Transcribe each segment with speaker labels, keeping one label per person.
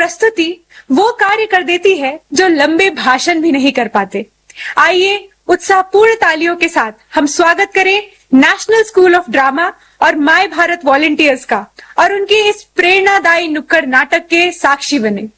Speaker 1: प्रस्तुति वो कार्य कर देती है जो लंबे भाषण भी नहीं कर पाते। आइए उत्साहपूर्ण तालियों के साथ हम स्वागत करें नेशनल स्कूल ऑफ ड्रामा और माय भारत वॉलंटियर्स का और उनके इस प्रेरणादायी नुक्कड़ नाटक के साक्षी बने।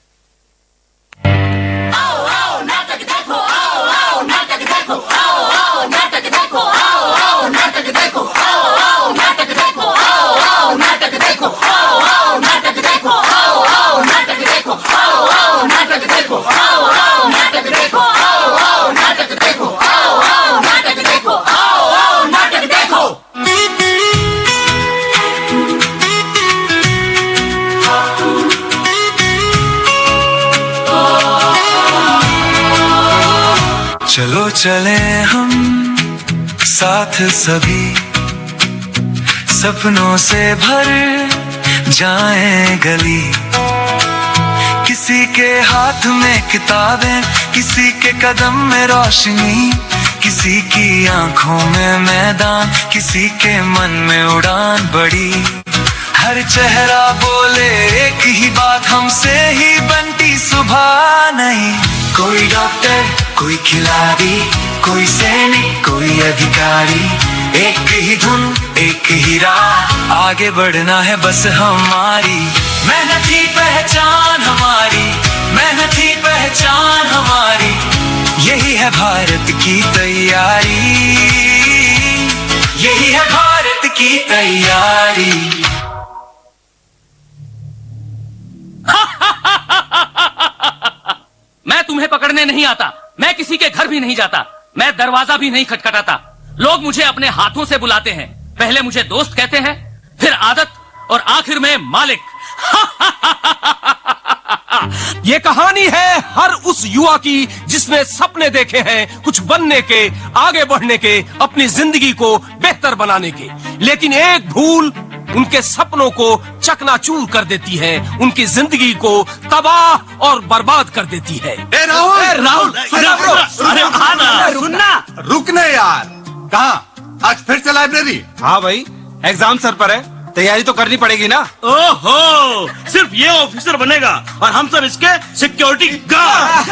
Speaker 2: चलो चले हम साथ सभी, सपनों से भर जाएं गली। किसी के हाथ में किताबें, किसी के कदम में रोशनी, किसी की आंखों में मैदान, किसी के मन में उड़ान बड़ी। हर चेहरा बोले एक ही बात, हमसे ही बनती सुबह नहीं। कोई डॉक्टर, कोई खिलाड़ी, कोई सैनिक, कोई अधिकारी, एक ही धुन एक ही राह, आगे बढ़ना है बस हमारी। मेहनत ही पहचान हमारी, मेहनत ही पहचान हमारी, यही है भारत की तैयारी, यही है भारत की तैयारी।
Speaker 3: मैं तुम्हें पकड़ने नहीं आता, मैं किसी के घर भी नहीं जाता, मैं दरवाजा भी नहीं खटखटाता। लोग मुझे अपने हाथों से बुलाते हैं, पहले मुझे दोस्त कहते हैं, फिर आदत और आखिर में मालिक।
Speaker 4: ये कहानी है हर उस युवा की जिसने सपने देखे हैं कुछ बनने के, आगे बढ़ने के, अपनी जिंदगी को बेहतर बनाने के, लेकिन एक भूल उनके सपनों को चकनाचूर कर देती है, उनकी जिंदगी को तबाह और बर्बाद कर देती है।
Speaker 5: राहुल, सुनना, रुकना यार। कहाँ? आज फिर से लाइब्रेरी?
Speaker 6: हाँ भाई, एग्जाम सर पर है, तैयारी तो करनी पड़ेगी ना।
Speaker 7: ओहो, सिर्फ ये ऑफिसर बनेगा और हम सब इसके सिक्योरिटी गार्ड।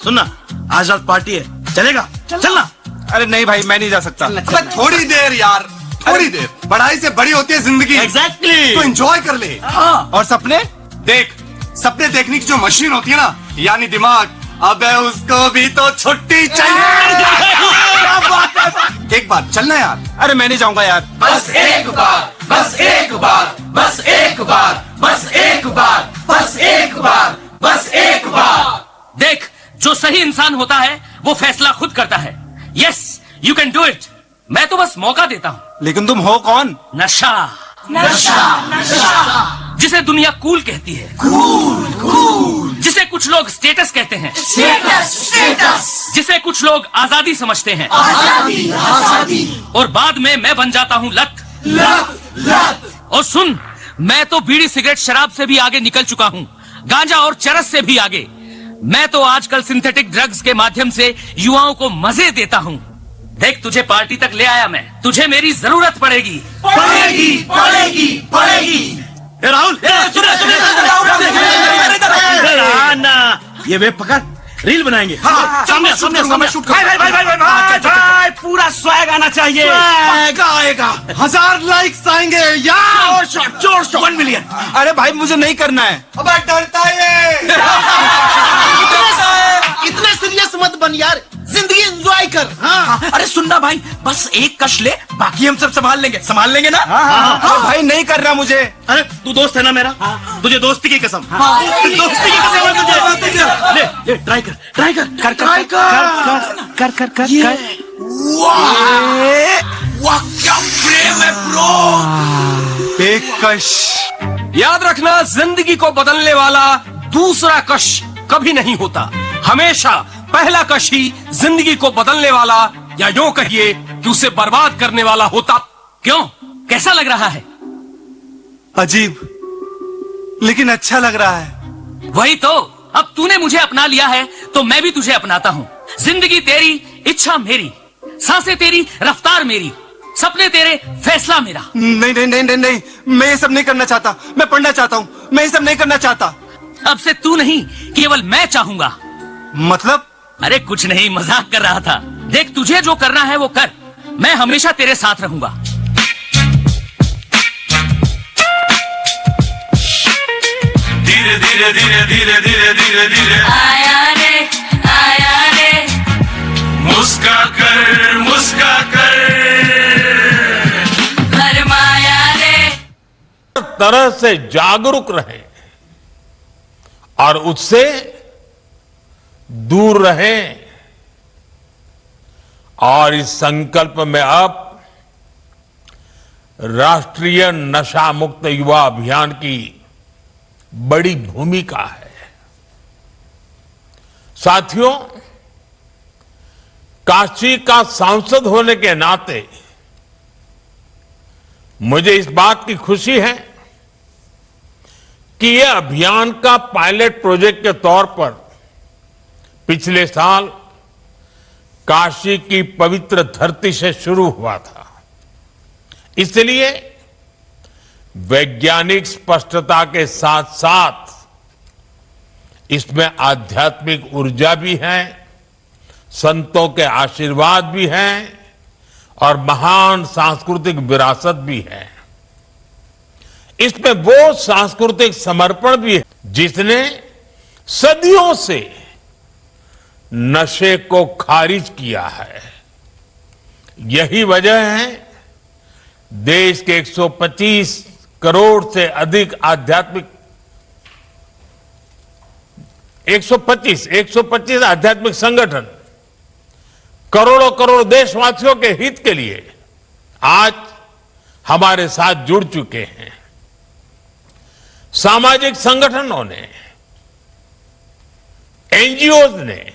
Speaker 7: सुनना, आज रात पार्टी है, चलेगा? चलना।
Speaker 6: अरे नहीं भाई, मैं नहीं जा सकता।
Speaker 5: थोड़ी देर यार, थोड़ी देर। पढ़ाई से बड़ी होती है जिंदगी।
Speaker 7: एग्जैक्टली।
Speaker 5: तो एंजॉय कर ले।
Speaker 6: और सपने
Speaker 5: देख, सपने देखने की जो मशीन होती है ना, यानी दिमाग, अबे उसको भी तो छुट्टी चाहिए। एक बार चलना यार।
Speaker 6: अरे मैं नहीं जाऊंगा यार।
Speaker 2: बस एक बार, बस एक बार, बस एक बार, बस एक बार, बस एक बार, बस एक बार।
Speaker 3: देख, जो सही इंसान होता है वो फैसला खुद करता है। Yes, you can do it. मैं तो बस मौका देता हूँ।
Speaker 6: लेकिन तुम हो कौन?
Speaker 3: नशा, जिसे दुनिया कूल कहती है, जिसे कुछ लोग स्टेटस कहते हैं, जिसे कुछ लोग आजादी समझते हैं, और बाद में मैं बन जाता हूँ लत। और सुन, मैं तो बीड़ी सिगरेट शराब से भी आगे निकल चुका हूँ, गांजा और चरस से भी आगे। मैं तो आजकल सिंथेटिक ड्रग्स के माध्यम से युवाओं को मजे देता हूँ। देख, तुझे पार्टी तक ले आया मैं, तुझे मेरी जरूरत पड़ेगी।
Speaker 7: राहुल, ना, ये वेब पकड़, रील बनाएंगे। सामने शूट भाई, पूरा स्वैग आना चाहिए।
Speaker 5: आएगा 1000 लाइक्स आएंगे यार।
Speaker 7: जोर 1 मिलियन।
Speaker 6: अरे भाई, मुझे नहीं करना है।
Speaker 5: अबे डरता है।
Speaker 8: इतने सीरियस मत बन यार, जिंदगी एंजॉय कर। हाँ।
Speaker 7: अरे सुनना भाई, बस एक कश ले, बाकी हम सब संभाल लेंगे ना।
Speaker 6: अरे भाई, नहीं करना मुझे।
Speaker 7: अरे तू दोस्त है ना मेरा, तुझे दोस्ती की कसम। दोस्ती की कसम है तुझे। ले, ट्राई कर।
Speaker 5: वाह क्या प्रेम है ब्रो।
Speaker 6: एक कश।
Speaker 4: याद रखना, जिंदगी को बदलने वाला दूसरा कश कभी नहीं होता। हमेशा पहला कश ही जिंदगी को बदलने वाला, या यूं कहिए कि उसे बर्बाद करने वाला होता।
Speaker 3: क्यों, कैसा लग रहा है?
Speaker 6: अजीब, लेकिन अच्छा लग रहा है।
Speaker 3: वही तो, अब तूने मुझे अपना लिया है तो मैं भी तुझे अपनाता हूँ। जिंदगी तेरी, इच्छा मेरी, सांसें तेरी, रफ्तार मेरी। सपने तेरे, फैसला मेरा।
Speaker 5: नहीं नहीं नहीं नहीं नहीं, मैं ये सब नहीं करना चाहता। मैं पढ़ना चाहता हूँ। मैं ये सब नहीं करना चाहता।
Speaker 3: अब से तू नहीं, केवल मैं चाहूंगा।
Speaker 5: मतलब?
Speaker 3: अरे कुछ नहीं, मजाक कर रहा था। देख, तुझे जो करना है वो कर, मैं हमेशा तेरे साथ रहूंगा।
Speaker 2: धीरे धीरे धीरे धीरे धीरे धीरे धीरे
Speaker 3: आया रे
Speaker 2: मुस्का कर
Speaker 3: भरमाया रे।
Speaker 9: तरह से जागरूक रहें और उससे दूर रहें। और इस संकल्प में अब राष्ट्रीय नशा मुक्त युवा अभियान की बड़ी भूमिका है। साथियों, काशी का सांसद होने के नाते मुझे इस बात की खुशी है कि यह अभियान का पायलट प्रोजेक्ट के तौर पर पिछले साल काशी की पवित्र धरती से शुरू हुआ था। इसलिए वैज्ञानिक स्पष्टता के साथ साथ इसमें आध्यात्मिक ऊर्जा भी है, संतों के आशीर्वाद भी हैं और महान सांस्कृतिक विरासत भी है। इसमें वो सांस्कृतिक समर्पण भी है जिसने सदियों से नशे को खारिज किया है। यही वजह है देश के 125 करोड़ से अधिक आध्यात्मिक 125 आध्यात्मिक संगठन करोड़ों देशवासियों के हित के लिए आज हमारे साथ जुड़ चुके हैं। सामाजिक संगठनों ने, एनजीओज ने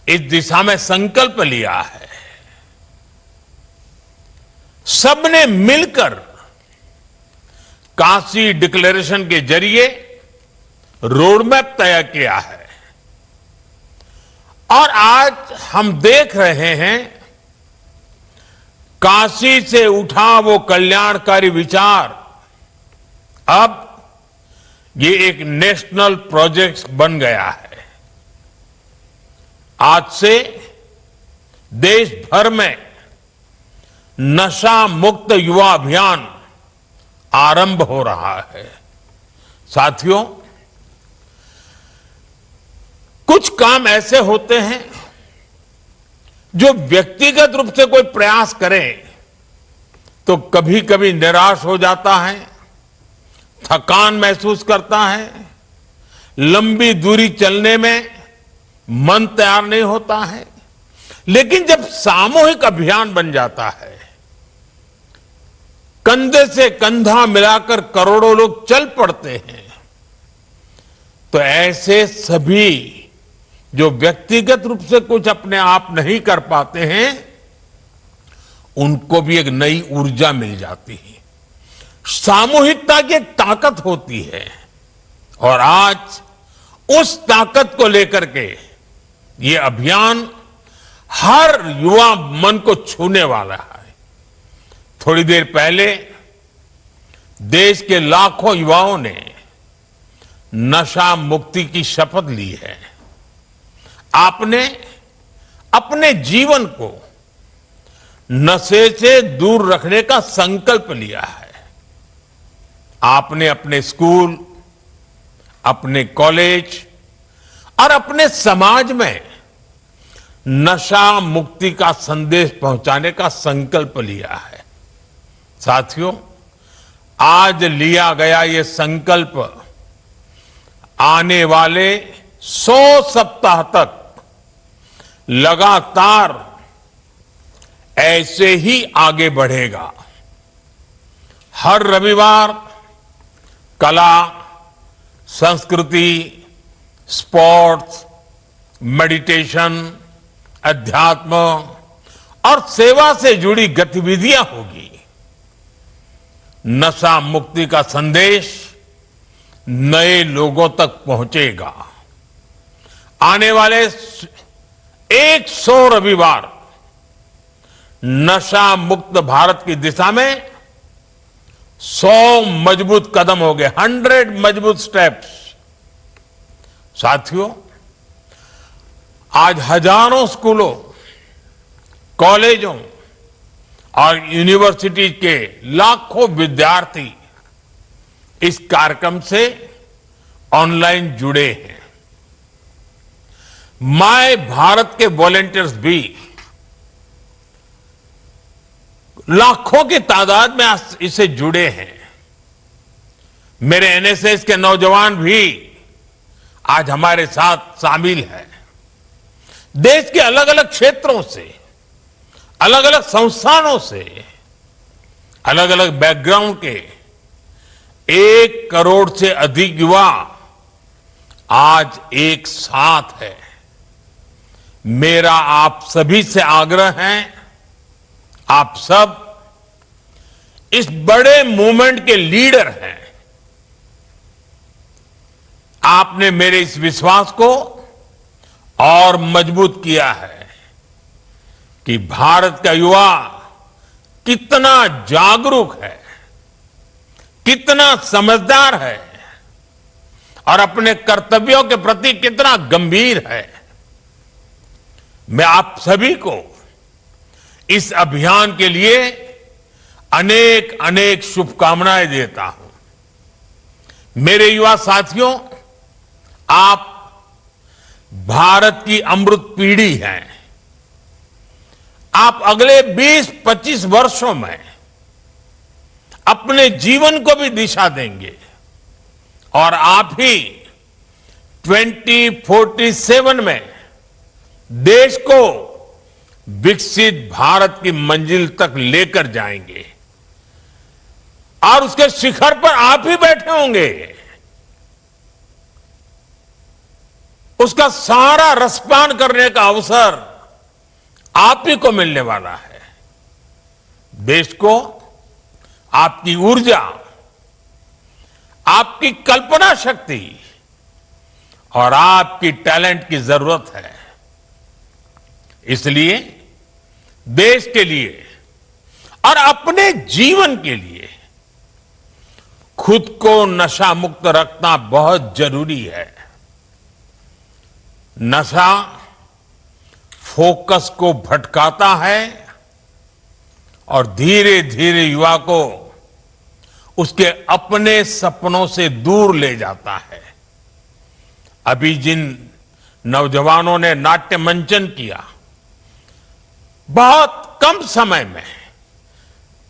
Speaker 9: इस दिशा में संकल्प लिया है। सबने मिलकर काशी डिक्लेरेशन के जरिए रोडमैप तय किया है और आज हम देख रहे हैं काशी से उठा वो कल्याणकारी विचार अब ये एक नेशनल प्रोजेक्ट बन गया है। आज से देश भर में नशा मुक्त युवा अभियान आरंभ हो रहा है। साथियों, कुछ काम ऐसे होते हैं जो व्यक्तिगत रूप से कोई प्रयास करे तो कभी कभी निराश हो जाता है, थकान महसूस करता है, लंबी दूरी चलने में मन तैयार नहीं होता है। लेकिन जब सामूहिक अभियान बन जाता है, कंधे से कंधा मिलाकर करोड़ों लोग चल पड़ते हैं, तो ऐसे सभी जो व्यक्तिगत रूप से कुछ अपने आप नहीं कर पाते हैं, उनको भी एक नई ऊर्जा मिल जाती है। सामूहिकता की एक ताकत होती है और आज उस ताकत को लेकर के ये अभियान हर युवा मन को छूने वाला है। थोड़ी देर पहले देश के लाखों युवाओं ने नशा मुक्ति की शपथ ली है। आपने अपने जीवन को नशे से दूर रखने का संकल्प लिया है। आपने अपने स्कूल, अपने कॉलेज और अपने समाज में नशा मुक्ति का संदेश पहुंचाने का संकल्प लिया है। साथियों, आज लिया गया ये संकल्प आने वाले 100 सप्ताह तक लगातार ऐसे ही आगे बढ़ेगा। हर रविवार कला, संस्कृति, स्पोर्ट्स, मेडिटेशन, अध्यात्म और सेवा से जुड़ी गतिविधियां होगी। नशा मुक्ति का संदेश नए लोगों तक पहुंचेगा। आने वाले 100 रविवार नशा मुक्त भारत की दिशा में 100 मजबूत कदम हो गए, 100 मजबूत स्टेप्स। साथियों, आज हजारों स्कूलों, कॉलेजों और यूनिवर्सिटी के लाखों विद्यार्थी इस कार्यक्रम से ऑनलाइन जुड़े हैं। माय भारत के वॉलंटियर्स भी लाखों की तादाद में इससे जुड़े हैं। मेरे एनएसएस के नौजवान भी आज हमारे साथ शामिल हैं। देश के अलग अलग क्षेत्रों से, अलग अलग संस्थानों से, अलग अलग बैकग्राउंड के 1 करोड़ से अधिक युवा आज एक साथ है। मेरा आप सभी से आग्रह है, आप सब इस बड़े मूवमेंट के लीडर हैं। आपने मेरे इस विश्वास को और मजबूत किया है कि भारत का युवा कितना जागरूक है, कितना समझदार है और अपने कर्तव्यों के प्रति कितना गंभीर है। मैं आप सभी को इस अभियान के लिए अनेक अनेक शुभकामनाएं देता हूं। मेरे युवा साथियों, आप भारत की अमृत पीढ़ी हैं। आप अगले 20-25 वर्षों में अपने जीवन को भी दिशा देंगे और आप ही 2047 में देश को विकसित भारत की मंजिल तक लेकर जाएंगे और उसके शिखर पर आप ही बैठे होंगे। उसका सारा रसपान करने का अवसर आप ही को मिलने वाला है। देश को आपकी ऊर्जा, आपकी कल्पना शक्ति और आपकी टैलेंट की जरूरत है। इसलिए देश के लिए और अपने जीवन के लिए खुद को नशा मुक्त रखना बहुत जरूरी है। नशा फोकस को भटकाता है और धीरे धीरे युवा को उसके अपने सपनों से दूर ले जाता है। अभी जिन नौजवानों ने नाट्य मंचन किया, बहुत कम समय में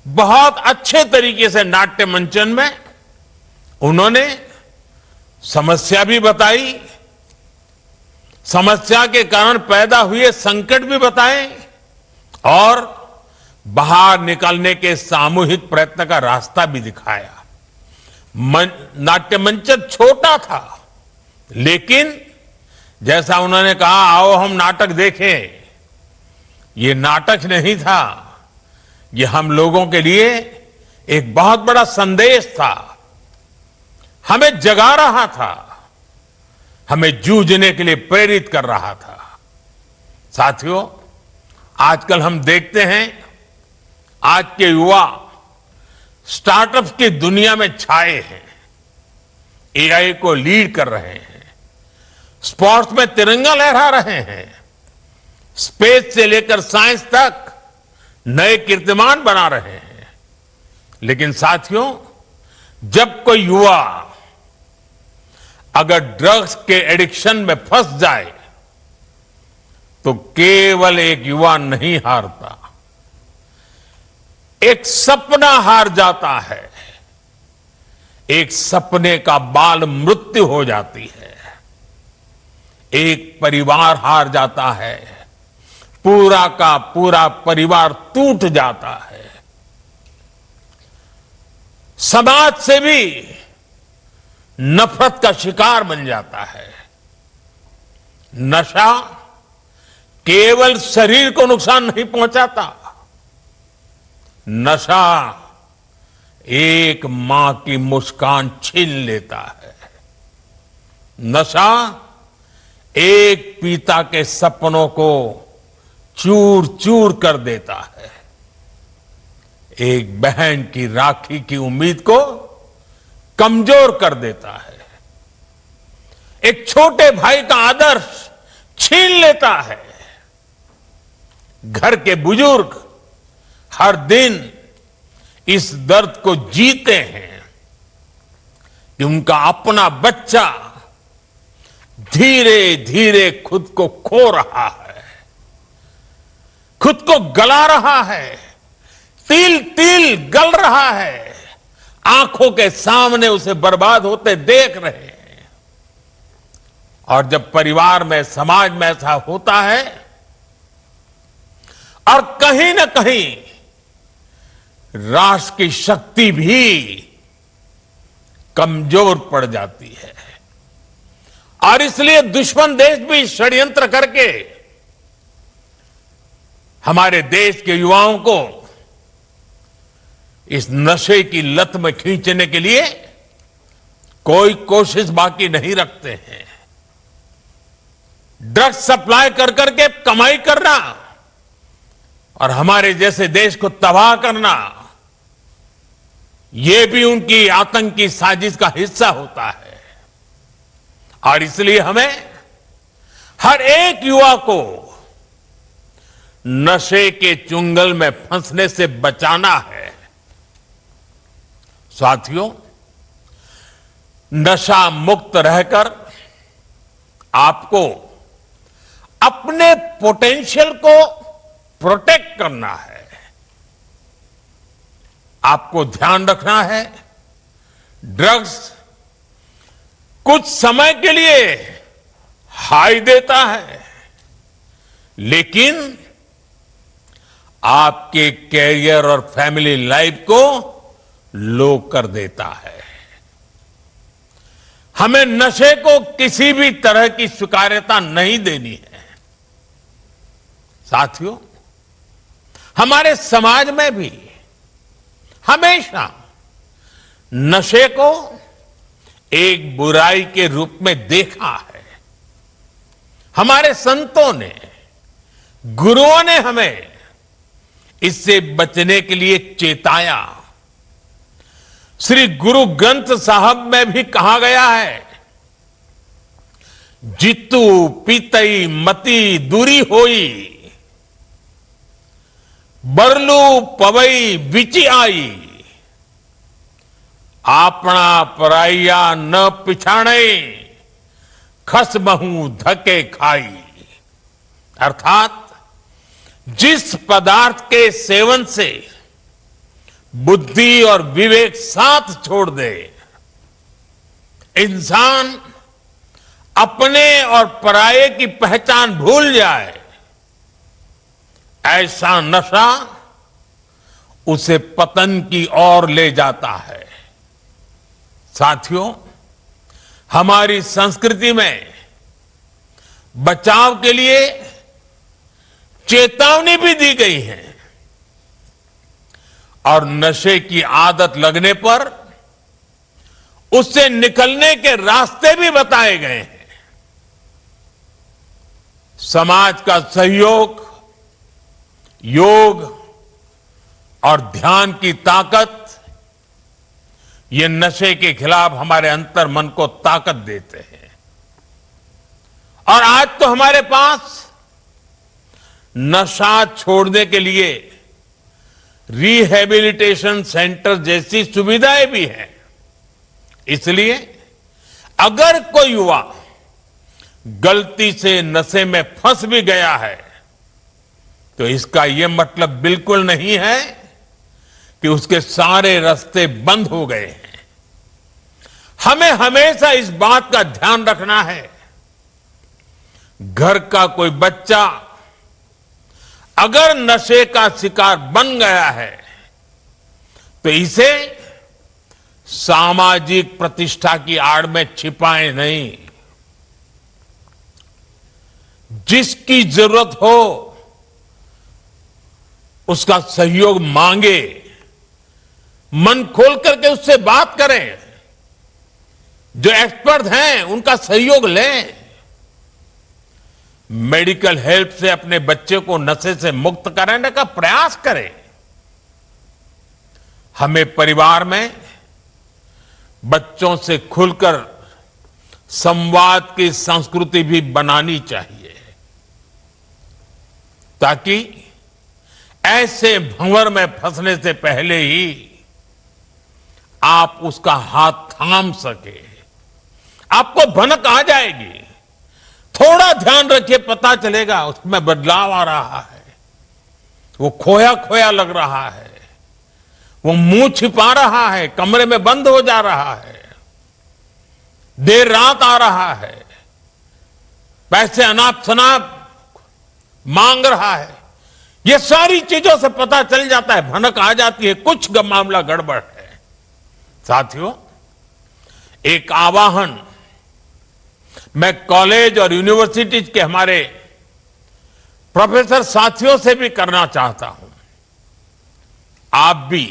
Speaker 9: बहुत अच्छे तरीके से नाट्य मंचन में उन्होंने समस्या भी बताई, समस्या के कारण पैदा हुए संकट भी बताए और बाहर निकलने के सामूहिक प्रयत्न का रास्ता भी दिखाया। नाट्य मंचन छोटा था, लेकिन जैसा उन्होंने कहा, आओ हम नाटक देखें, ये नाटक नहीं था, ये हम लोगों के लिए एक बहुत बड़ा संदेश था। हमें जगा रहा था, हमें जूझने के लिए प्रेरित कर रहा था। साथियों, आजकल हम देखते हैं आज के युवा स्टार्टअप्स की दुनिया में छाए हैं, एआई को लीड कर रहे हैं, स्पोर्ट्स में तिरंगा लहरा रहे हैं, स्पेस से लेकर साइंस तक नए कीर्तिमान बना रहे हैं। लेकिन साथियों, जब कोई युवा अगर ड्रग्स के एडिक्शन में फंस जाए तो केवल एक युवा नहीं हारता, एक सपना हार जाता है, एक सपने का बाल मृत्यु हो जाती है, एक परिवार हार जाता है, पूरा का पूरा परिवार टूट जाता है, समाज से भी नफरत का शिकार बन जाता है। नशा केवल शरीर को नुकसान नहीं पहुंचाता, नशा एक मां की मुस्कान छीन लेता है, नशा एक पिता के सपनों को चूर चूर कर देता है। एक बहन की राखी की उम्मीद को कमजोर कर देता है, एक छोटे भाई का आदर्श छीन लेता है। घर के बुजुर्ग हर दिन इस दर्द को जीते हैं कि उनका अपना बच्चा धीरे धीरे खुद को खो रहा है, खुद को गला रहा है, तिल तिल गल रहा है, आंखों के सामने उसे बर्बाद होते देख रहे हैं। और जब परिवार में, समाज में ऐसा होता है और कहीं ना कहीं राष्ट्र की शक्ति भी कमजोर पड़ जाती है, और इसलिए दुश्मन देश भी षड्यंत्र करके हमारे देश के युवाओं को इस नशे की लत में खींचने के लिए कोई कोशिश बाकी नहीं रखते हैं। ड्रग्स सप्लाई कर करके कमाई करना और हमारे जैसे देश को तबाह करना, यह भी उनकी आतंकी साजिश का हिस्सा होता है। और इसलिए हमें हर एक युवा को नशे के चुंगल में फंसने से बचाना है। साथियों, नशा मुक्त रहकर आपको अपने पोटेंशियल को प्रोटेक्ट करना है। आपको ध्यान रखना है, ड्रग्स कुछ समय के लिए हाई देता है, लेकिन आपके कैरियर और फैमिली लाइफ को लो कर देता है। हमें नशे को किसी भी तरह की स्वीकार्यता नहीं देनी है। साथियों, हमारे समाज में भी हमेशा नशे को एक बुराई के रूप में देखा है। हमारे संतों ने, गुरुओं ने हमें इससे बचने के लिए चेताया। श्री गुरु ग्रंथ साहब में भी कहा गया है, जितु पीतई मति दूरी होई, बरलू पवई बिची आई, आपना पराइया न पिछाणे, खस बहु धके खाई। अर्थात जिस पदार्थ के सेवन से बुद्धि और विवेक साथ छोड़ दे, इंसान अपने और पराये की पहचान भूल जाए, ऐसा नशा उसे पतन की ओर ले जाता है। साथियों, हमारी संस्कृति में बचाव के लिए चेतावनी भी दी गई है और नशे की आदत लगने पर उससे निकलने के रास्ते भी बताए गए हैं। समाज का सहयोग, योग और ध्यान की ताकत, ये नशे के खिलाफ हमारे अंतर मन को ताकत देते हैं। और आज तो हमारे पास नशा छोड़ने के लिए रिहैबिलिटेशन सेंटर जैसी सुविधाएं भी हैं। इसलिए अगर कोई युवा गलती से नशे में फंस भी गया है, तो इसका यह मतलब बिल्कुल नहीं है कि उसके सारे रास्ते बंद हो गए हैं। हमें हमेशा इस बात का ध्यान रखना है, घर का कोई बच्चा अगर नशे का शिकार बन गया है, तो इसे सामाजिक प्रतिष्ठा की आड़ में छिपाए नहीं। जिसकी जरूरत हो उसका सहयोग मांगे, मन खोल करके उससे बात करें, जो एक्सपर्ट हैं उनका सहयोग लें, मेडिकल हेल्प से अपने बच्चे को नशे से मुक्त कराने का प्रयास करें। हमें परिवार में बच्चों से खुलकर संवाद की संस्कृति भी बनानी चाहिए, ताकि ऐसे भंवर में फंसने से पहले ही आप उसका हाथ थाम सके। आपको भनक आ जाएगी, थोड़ा ध्यान रखिए, पता चलेगा उसमें बदलाव आ रहा है, वो खोया खोया लग रहा है, वो मुंह छिपा रहा है, कमरे में बंद हो जा रहा है, देर रात आ रहा है, पैसे अनाप शनाप मांग रहा है। ये सारी चीजों से पता चल जाता है, भनक आ जाती है, कुछ मामला गड़बड़ है। साथियों, एक आवाहन मैं कॉलेज और यूनिवर्सिटीज के हमारे प्रोफेसर साथियों से भी करना चाहता हूं। आप भी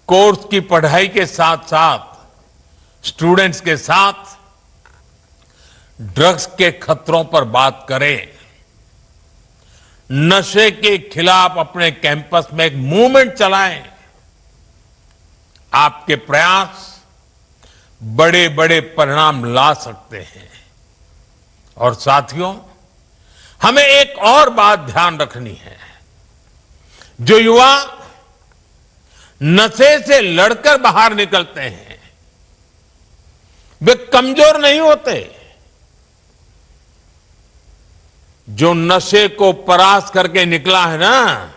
Speaker 9: कोर्स की पढ़ाई के साथ साथ स्टूडेंट्स के साथ ड्रग्स के खतरों पर बात करें। नशे के खिलाफ अपने कैंपस में एक मूवमेंट चलाएं। आपके प्रयास बड़े बड़े परिणाम ला सकते हैं। और साथियों, हमें एक और बात ध्यान रखनी है। जो युवा नशे से लड़कर बाहर निकलते हैं, वे कमजोर नहीं होते। जो नशे को परास्त करके निकला है ना,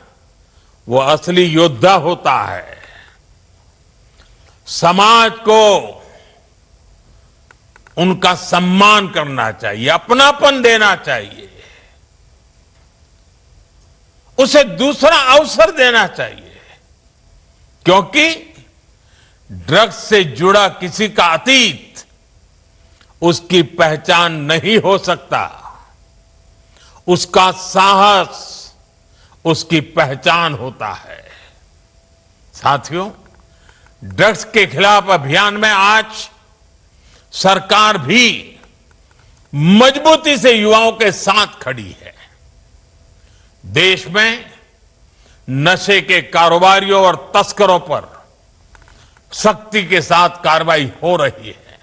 Speaker 9: वो असली योद्धा होता है। समाज को उनका सम्मान करना चाहिए, अपनापन देना चाहिए, उसे दूसरा अवसर देना चाहिए, क्योंकि ड्रग्स से जुड़ा किसी का अतीत उसकी पहचान नहीं हो सकता, उसका साहस उसकी पहचान होता है। साथियों, ड्रग्स के खिलाफ अभियान में आज सरकार भी मजबूती से युवाओं के साथ खड़ी है। देश में नशे के कारोबारियों और तस्करों पर सख्ती के साथ कार्रवाई हो रही है।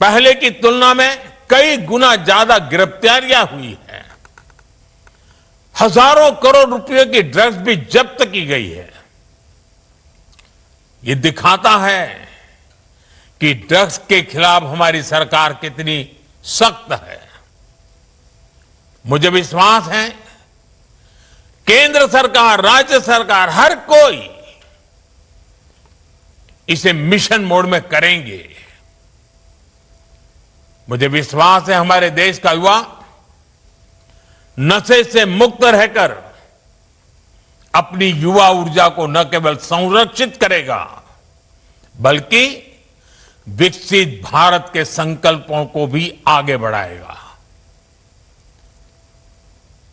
Speaker 9: पहले की तुलना में कई गुना ज्यादा गिरफ्तारियां हुई हैं। हजारों करोड़ रुपए की ड्रग्स भी जब्त की गई है। ये दिखाता है कि ड्रग्स के खिलाफ हमारी सरकार कितनी सख्त है। मुझे विश्वास है केंद्र सरकार, राज्य सरकार, हर कोई इसे मिशन मोड में करेंगे। मुझे विश्वास है हमारे देश का युवा नशे से मुक्त रहकर अपनी युवा ऊर्जा को न केवल संरक्षित करेगा, बल्कि विकसित भारत के संकल्पों को भी आगे बढ़ाएगा।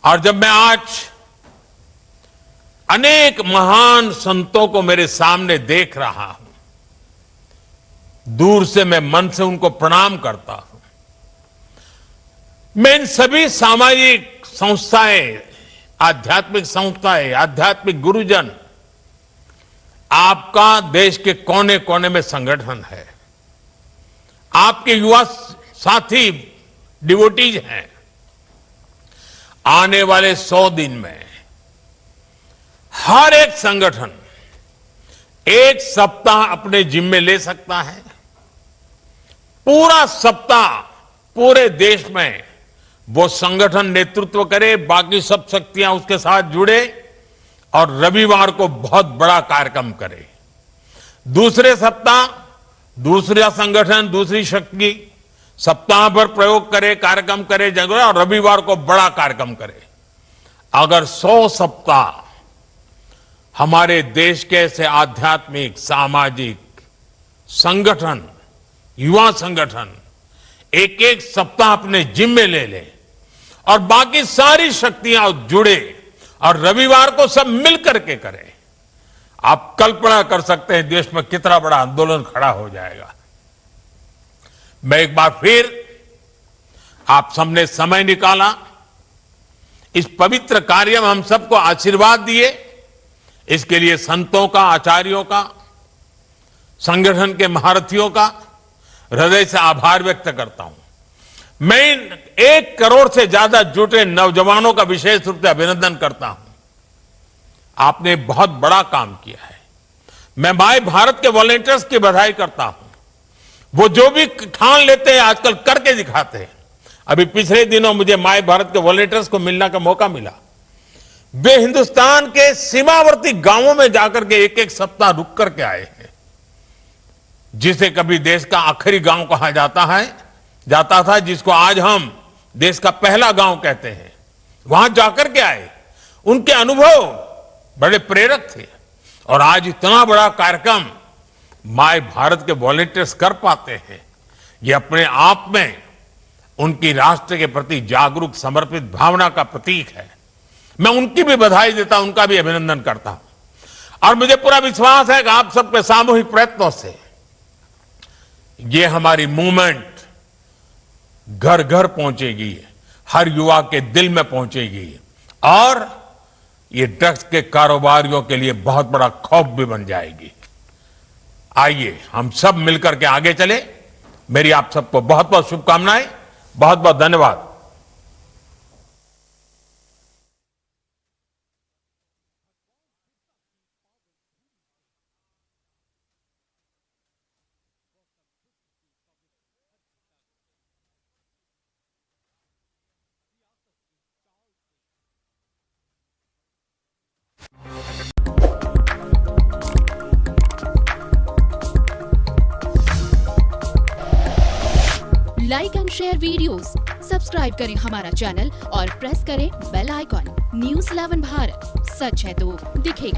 Speaker 9: और जब मैं आज अनेक महान संतों को मेरे सामने देख रहा हूं, दूर से मैं मन से उनको प्रणाम करता हूं। मैं इन सभी सामाजिक संस्थाएं, आध्यात्मिक संस्थाएं, आध्यात्मिक गुरुजन, आपका देश के कोने कोने में संगठन है, आपके युवा साथी डिवोटीज हैं। आने वाले 100 दिन में हर एक संगठन एक सप्ताह अपने जिम्मे ले सकता है। पूरा सप्ताह पूरे देश में वो संगठन नेतृत्व करे, बाकी सब शक्तियां उसके साथ जुड़े और रविवार को बहुत बड़ा कार्यक्रम करे। दूसरे सप्ताह दूसरा संगठन, दूसरी शक्ति सप्ताह भर प्रयोग करे, कार्यक्रम करे जगह, और रविवार को बड़ा कार्यक्रम करे। अगर 100 सप्ताह हमारे देश के ऐसे आध्यात्मिक, सामाजिक संगठन, युवा संगठन एक एक सप्ताह अपने जिम्मे ले ले और बाकी सारी शक्तियां जुड़े और रविवार को सब मिल करके करें, आप कल्पना कर सकते हैं देश में कितना बड़ा आंदोलन खड़ा हो जाएगा। मैं एक बार फिर आप सबने समय निकाला, इस पवित्र कार्य में हम सबको आशीर्वाद दिए, इसके लिए संतों का, आचार्यों का, संगठन के महारथियों का हृदय से आभार व्यक्त करता हूं। मैं इन 1 करोड़ से ज्यादा जुटे नौजवानों का विशेष रूप से अभिनंदन करता हूं। आपने बहुत बड़ा काम किया है। मैं माय भारत के वॉलंटियर्स की बधाई करता हूं। वो जो भी ठान लेते हैं आजकल करके दिखाते हैं। अभी पिछले दिनों मुझे माय भारत के वॉलंटियर्स को मिलने का मौका मिला। वे हिंदुस्तान के सीमावर्ती गांवों में जाकर के 1-1 सप्ताह रुक करके आए हैं। जिसे कभी देश का आखिरी गांव कहा जाता था, जिसको आज हम देश का पहला गांव कहते हैं, वहां जाकर के आए। उनके अनुभव बड़े प्रेरक थे और आज इतना बड़ा कार्यक्रम माय भारत के वॉलंटियर्स कर पाते हैं, ये अपने आप में उनकी राष्ट्र के प्रति जागरूक समर्पित भावना का प्रतीक है। मैं उनकी भी बधाई देता हूं, उनका भी अभिनंदन करता हूं। और मुझे पूरा विश्वास है कि आप सबके सामूहिक प्रयत्नों से ये हमारी मूवमेंट घर घर पहुंचेगी, हर युवा के दिल में पहुंचेगी और ये ड्रग्स के कारोबारियों के लिए बहुत बड़ा खौफ भी बन जाएगी। आइए हम सब मिलकर के आगे चले। मेरी आप सबको बहुत बहुत शुभकामनाएं, बहुत बहुत धन्यवाद।
Speaker 10: Like and share videos, subscribe करें हमारा चैनल और प्रेस करें बेल आइकॉन। न्यूज़ 11 भारत, सच है तो दिखेगा।